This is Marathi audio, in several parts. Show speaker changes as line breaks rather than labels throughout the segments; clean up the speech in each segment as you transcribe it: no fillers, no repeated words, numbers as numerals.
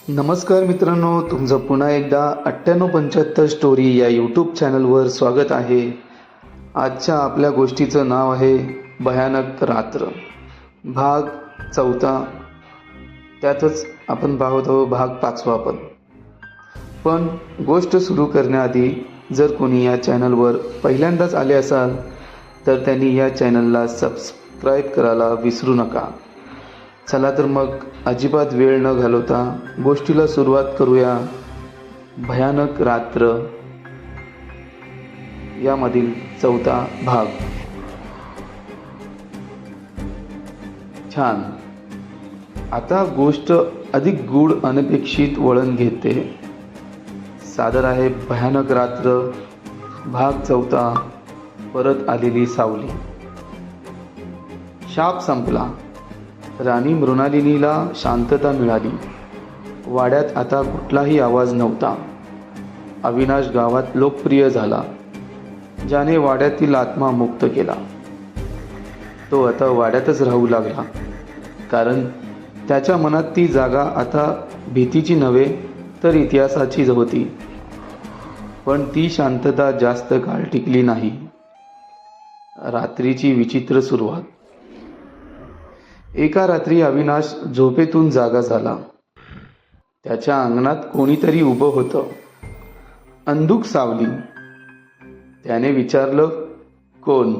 नमस्कार मित्रांनो, तुमचं पुन्हा एकदा 9875 स्टोरी या यूट्यूब चॅनलवर स्वागत आहे. आजच्या आपल्या गोष्टीचं नाव आहे भयानक रात्र, भाग 4. त्यातच आपण पाहत आहोत भाग 5. पण गोष्ट सुरू करण्याआधी जर कोणी या चॅनलवर पहिल्यांदाच आले असाल तर त्यांनी या चॅनलला सबस्क्राईब करायला विसरू नका. चला तर मग अजिबात वेळ न घालवता गोष्टीला सुरुवात करूया. भयानक रात्र यामधील 4 भाग. छान. आता गोष्ट अधिक गूढ अनपेक्षित वळण घेते. सादर आहे भयानक रात्र भाग 4. परत आलेली सावली. शाप संपला. राणी मृणालिनीला शांतता मिळाली. वाड्यात आता कुठलाही आवाज नव्हता. अविनाश गावात लोकप्रिय झाला. ज्याने वाड्यातील आत्मा मुक्त केला. तो आता वाड्यातच राहू लागला, कारण त्याच्या मनात ती जागा आता भीतीची नव्हे तर इतिहासाचीच होती. पण ती शांतता जास्त काळ टिकली नाही. रात्रीची विचित्र सुरुवात. एका रात्री अविनाश झोपेतून जागा झाला. त्याच्या अंगणात कोणीतरी उभं होतं. अंधुक सावली. त्याने विचारलं, कोण?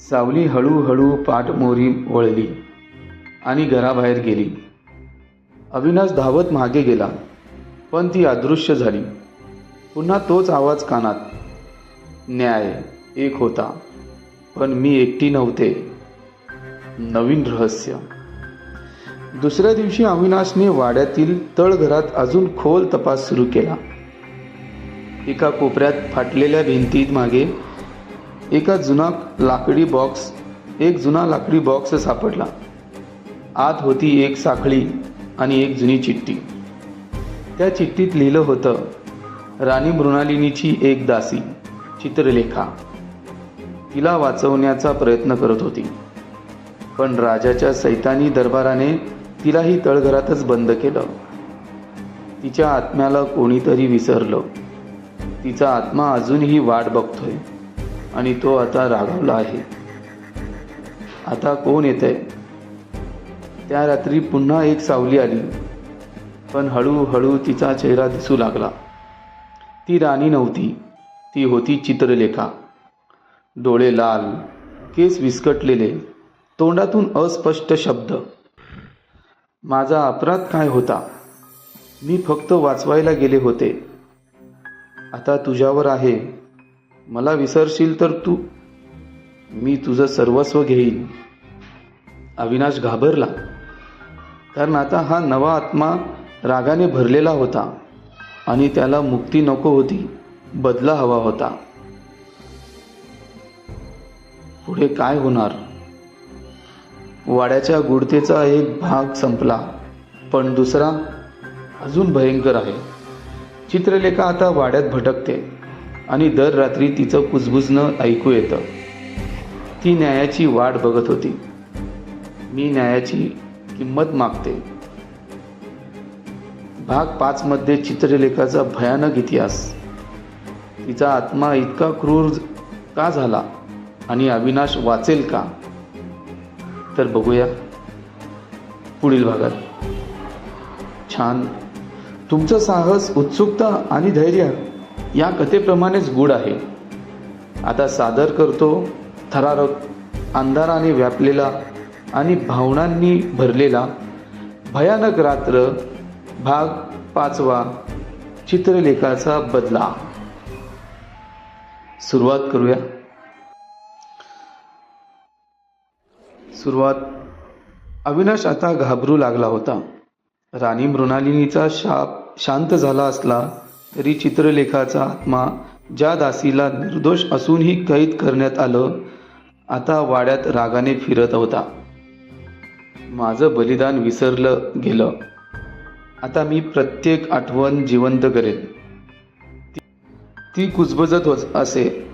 सावली हळूहळू पाठमोरी वळली आणि घराबाहेर गेली. अविनाश धावत मागे गेला, पण ती अदृश्य झाली. पुन्हा तोच आवाज कानात. न्याय एक होता, पण मी एकटी नव्हते. नवीन रहस्य. दुसऱ्या दिवशी अविनाशने वाड्यातील तळघरात अजून खोल तपास सुरू केला. एका कोपऱ्यात फाटलेल्या भिंतीत मागे एक जुना लाकडी बॉक्स सापडला. आत होती एक साखळी आणि एक जुनी चिठ्ठी. त्या चिठ्ठीत लिहिलं होतं, राणी मृणालिनीची एक दासी चित्रलेखा तिला वाचवण्याचा प्रयत्न करत होती, पण राजाच्या सैतानी दरबाराने तिलाही तळघरातच बंद केलं. तिच्या आत्म्याला कोणीतरी विसरलं. तिचा आत्मा अजूनही वाट बघतोय आणि तो आता रागावला आहे. आता कोण येतंय? त्या रात्री पुन्हा एक सावली आली, पण हळूहळू तिचा चेहरा दिसू लागला. ती राणी नव्हती, ती होती चित्रलेखा. डोळे लाल, केस विस्कटलेले, तोंडातून अस्पष्ट शब्द. माझा अपराध काय होता? मी फक्त वाचवायला गेले होते. आता तुझ्यावर आहे. मला विसरशील तर मी तुझं सर्वस्व घेईन. अविनाश घाबरला, कारण आता हा नवा आत्मा रागाने भरलेला होता आणि त्याला मुक्ती नको होती, बदला हवा होता. पुढे काय होणार? वाड्याच्या गुढतेचा एक भाग संपला, पण दुसरा अजून भयंकर आहे. चित्रलेखा आता वाड्यात भटकते आणि दर रात्री तिचं कुजबुजणं ऐकू येतं. ती न्यायाची वाट बघत होती. मी न्यायाची किंमत मागते. भाग 5 मध्ये चित्रलेखाचा भयानक इतिहास. तिचा आत्मा इतका क्रूर का झाला आणि अविनाश वाचेल का? तर बघूया पुढील भागात. छान. तुमचं साहस, उत्सुकता आणि धैर्य या कथेप्रमाणेच गूढ आहे. आता सादर करतो थरारक, अंधाराने व्यापलेला आणि भावनांनी भरलेला भयानक रात्र भाग 5. चित्रलेखाचा बदला. सुरुवात करूया. अविनाश आता घाबरू लागला होता. राणी मृणालिनीचा शाप शांत झाला असला तरी चित्रलेखाचा आत्मा, ज्या दासीला निर्दोष असूनही कैद करण्यात आलं, आता वाड्यात रागाने फिरत होता. माझं बलिदान विसरलं गेलं. आता मी प्रत्येक आठवण जिवंत करेन. ती कुजबजत असे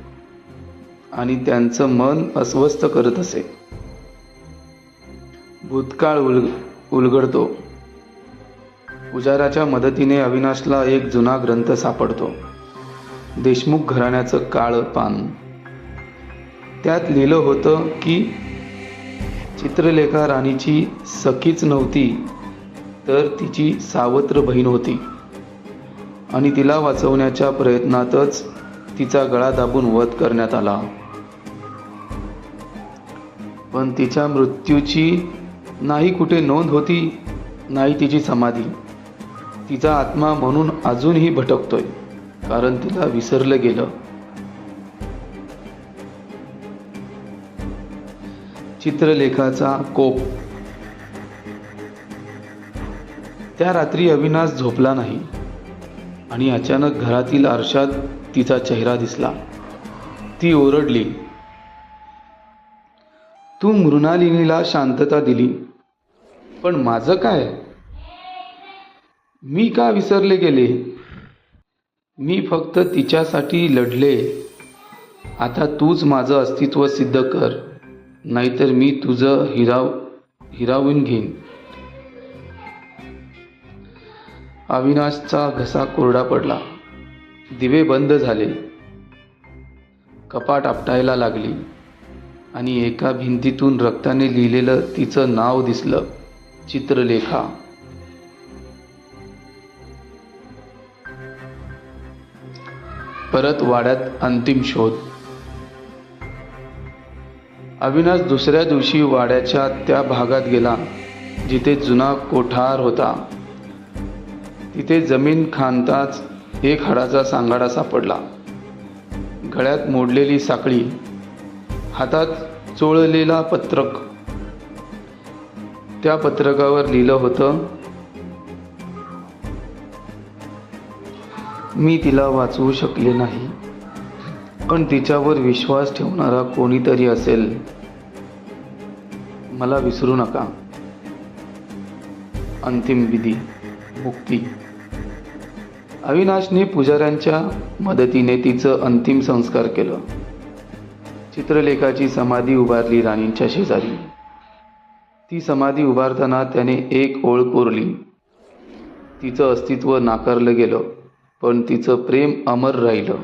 आणि त्यांचं मन अस्वस्थ करत असे. भूतकाळ उलगडतो. पुजाराच्या मदतीने अविनाशला एक जुना ग्रंथ सापडतो. देशमुख घराण्याचं काळं पान. त्यात लिहिलं होतं की चित्रलेखा राणीची सखीच नव्हती तर तिची सावत्र बहीण होती आणि तिला वाचवण्याच्या प्रयत्नातच तिचा गळा दाबून वध करण्यात आला. पण तिच्या मृत्यूची नाही कुठे नोंद होती, नाही तिची समाधी. तिचा आत्मा म्हणून अजूनही भटकतोय, कारण तिला विसरलं गेलं. चित्रलेखाचा कोप. त्या रात्री अविनाश झोपला नाही आणि अचानक घरातील आरशात तिचा चेहरा दिसला. ती ओरडली, तू मृणालिनीला शांतता दिली, पण माझं काय? मी का विसरले गेले? मी फक्त तिच्यासाठी लढले. आता तूच माझं अस्तित्व सिद्ध कर, नाहीतर मी तुझं हिरावून घेईन. अविनाशचा घसा कोरडा पडला. दिवे बंद झाले. कपाट आपटायला लागली आणि एका भिंतीतून रक्ताने लिहिलेलं तिचं नाव दिसलं, चित्रलेखा. परत वाड्यात अंतिम शोध. अविनाश दुसऱ्या दिवशी वाड्याच्या त्या भागात गेला जिथे जुना कोठार होता. तिथे जमीन खाणताच एक हाडाचा सांगाडा सापडला. गळ्यात मोडलेली साखळी, हातात चोळलेला पत्रक. त्या पत्रकावर लिहिलं होतं, मी तिला वाचवू शकले नाही, पण तिच्यावर विश्वास ठेवणारा कोणीतरी असेल. मला विसरू नका. अंतिम विधी, मुक्ती. अविनाशने पुजाऱ्यांच्या मदतीने तिचं अंतिम संस्कार केलं. चित्रलेखाची समाधी उभारली राणींच्या शेजारी. ती समाधी उभारताना त्याने एक ओळ कोरली. तिचं अस्तित्व नाकारलं गेलं, पण तिचं प्रेम अमर राहिलं.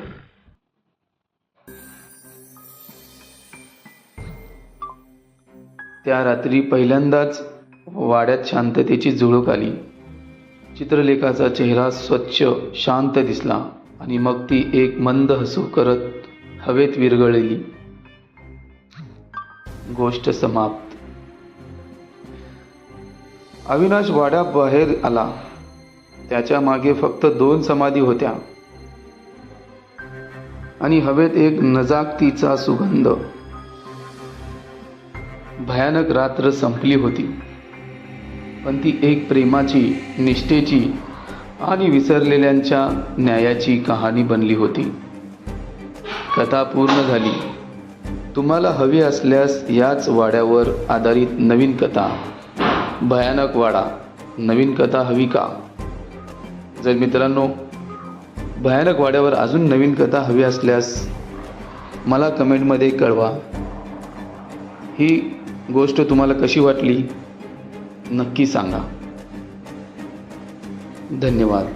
त्या रात्री पहिल्यांदाच वाड्यात शांततेची झुळूक आली. चित्रलेखाचा चेहरा स्वच्छ शांत दिसला आणि मग ती एक मंद हसू करत हवेत विरघळली. गोष्ट समाप्त. अविनाश वाड्याबाहेर आला. त्याच्या मागे फक्त 2 समाधी होत्या आणि हवेत एक नजाकतीचा सुगंध. भयानक रात्र संपली होती, पण ती एक प्रेमाची, निष्ठेची आणि विसरलेल्यांच्या न्यायाची कहाणी बनली होती. कथा पूर्ण झाली. तुम्हाला हवी असल्यास याच वाड्यावर आधारित नवीन कथा, भयानक वाडा, नवीन कथा हवी का? जर मित्रांनो भयानक वाड्यावर अजून नवीन कथा हवी असल्यास मला कमेंटमध्ये कळवा. ही गोष्ट तुम्हाला कशी वाटली नक्की सांगा. धन्यवाद.